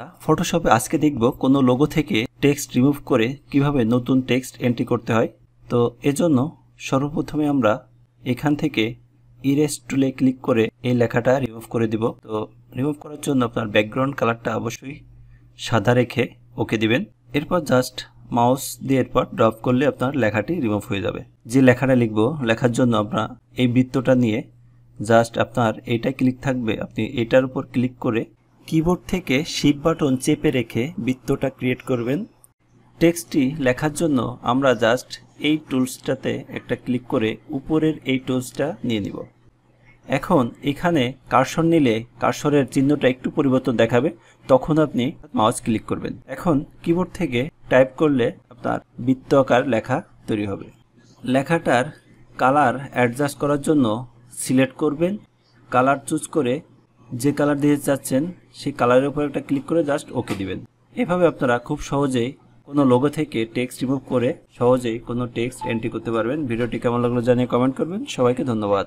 ফটোশপে আজকে দেখব কোনো লোগো থেকে টেক্সট রিমুভ করে কিভাবে নতুন টেক্সট এন্ট্রি করতে হয়। তো এজন্য সর্বপ্রথমে আমরা এখান থেকে ইরেজ টুলে ক্লিক করে এই লেখাটা রিমুভ করে দিব। তো রিমুভ করার জন্য আপনার ব্যাকগ্রাউন্ড কালারটা অবশ্যই সাদা রেখে ওকে দিবেন। এরপর জাস্ট মাউস দিয়ে এরপর ড্রপ করলে আপনার লেখাটি রিমুভ হয়ে যাবে। যে লেখাটা লিখব লেখার জন্য আপনার এই বৃত্তটা নিয়ে জাস্ট আপনার এইটা ক্লিক থাকবে, আপনি এটার উপর ক্লিক করে কিবোর্ড থেকে শিফট বাটন চেপে রেখে বৃত্তটা ক্রিয়েট করবেন। টেক্সটটি লেখার জন্য আমরা জাস্ট এই টুলসটাতে একটা ক্লিক করে উপরের এই টুলসটা নিয়ে নিব। এখন এখানে কার্সর নিলে কার্সরের চিহ্নটা একটু পরিবর্তন দেখাবে, তখন আপনি মাউস ক্লিক করবেন। এখন কিবোর্ড থেকে টাইপ করলে আপনার বৃত্ত আকার লেখা তৈরি হবে। লেখাটার কালার অ্যাডজাস্ট করার জন্য সিলেক্ট করবেন, কালার চুজ করে যে কালার দিতে চাচ্ছেন সেই কালারের উপর একটা ক্লিক করে জাস্ট ওকে দিবেন। এভাবে আপনারা খুব সহজেই কোনো লোগো থেকে টেক্সট রিমুভ করে সহজেই কোনো টেক্সট এন্ট্রি করতে পারবেন। ভিডিওটি কেমন লাগলো জানিয়ে কমেন্ট করবেন। সবাইকে ধন্যবাদ।